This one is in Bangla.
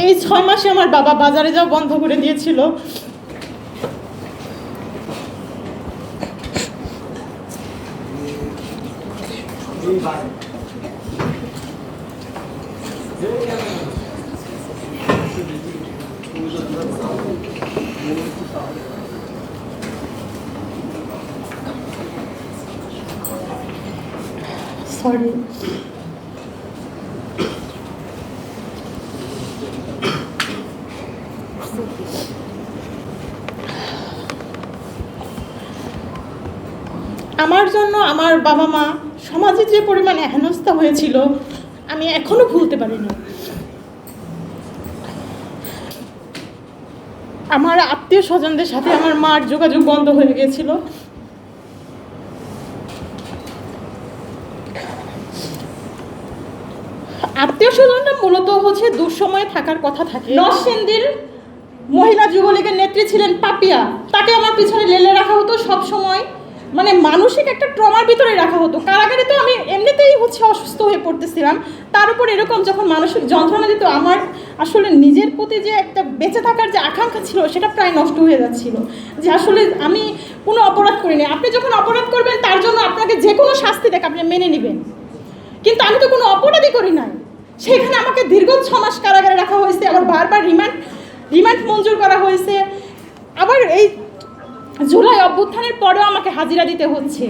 এই 6 মাসে আমার বাবা বাজারে যাওয়া বন্ধ করে দিয়েছিল। সরি। আমার জন্য আমার বাবা মা সমাজে যে পরিমাণ হেনস্থা হয়েছিল আমি এখনো ভুলতে পারিনি। আমার আত্মীয় স্বজনদের সাথে আমার মার যোগাযোগ বন্ধ হয়ে গিয়েছিল। আত্মীয় স্বজনরা মূলত হচ্ছে দুঃসময়ে থাকার কথা থাকে। নরসিংদীর মহিলা যুবলীগের নেত্রী ছিলেন পাপিয়া, তাকে আমার পিছনে লেলে রাখা হতো সব সময়, মানে মানসিক একটা ট্রমার ভিতরে রাখা হতো। কারাগারে তো আমি এমনিতেই হচ্ছে অসুস্থ হয়ে পড়তেছিলাম, তার উপর এরকম যখন মানসিক যন্ত্রণা দিত, আমার আসলে নিজের প্রতি যে একটা বেঁচে থাকার যে আকাঙ্ক্ষা ছিল সেটা প্রায় নষ্ট হয়ে যাচ্ছিল। যে আসলে আমি কোনো অপরাধ করিনি, আপনি যখন অপরাধ করবেন তার জন্য আপনাকে যে কোনো শাস্তি দেখ আপনি মেনে নেবেন, কিন্তু আমি তো কোনো অপরাধই করি নাই। সেখানে আমাকে দীর্ঘ 6 মাস কারাগারে রাখা হয়েছে, আবার বারবার রিমান্ড মঞ্জুর করা হয়েছে, আবার এই জুলাই অভ্যুত্থানের পরেও আমাকে হাজিরা দিতে হচ্ছে।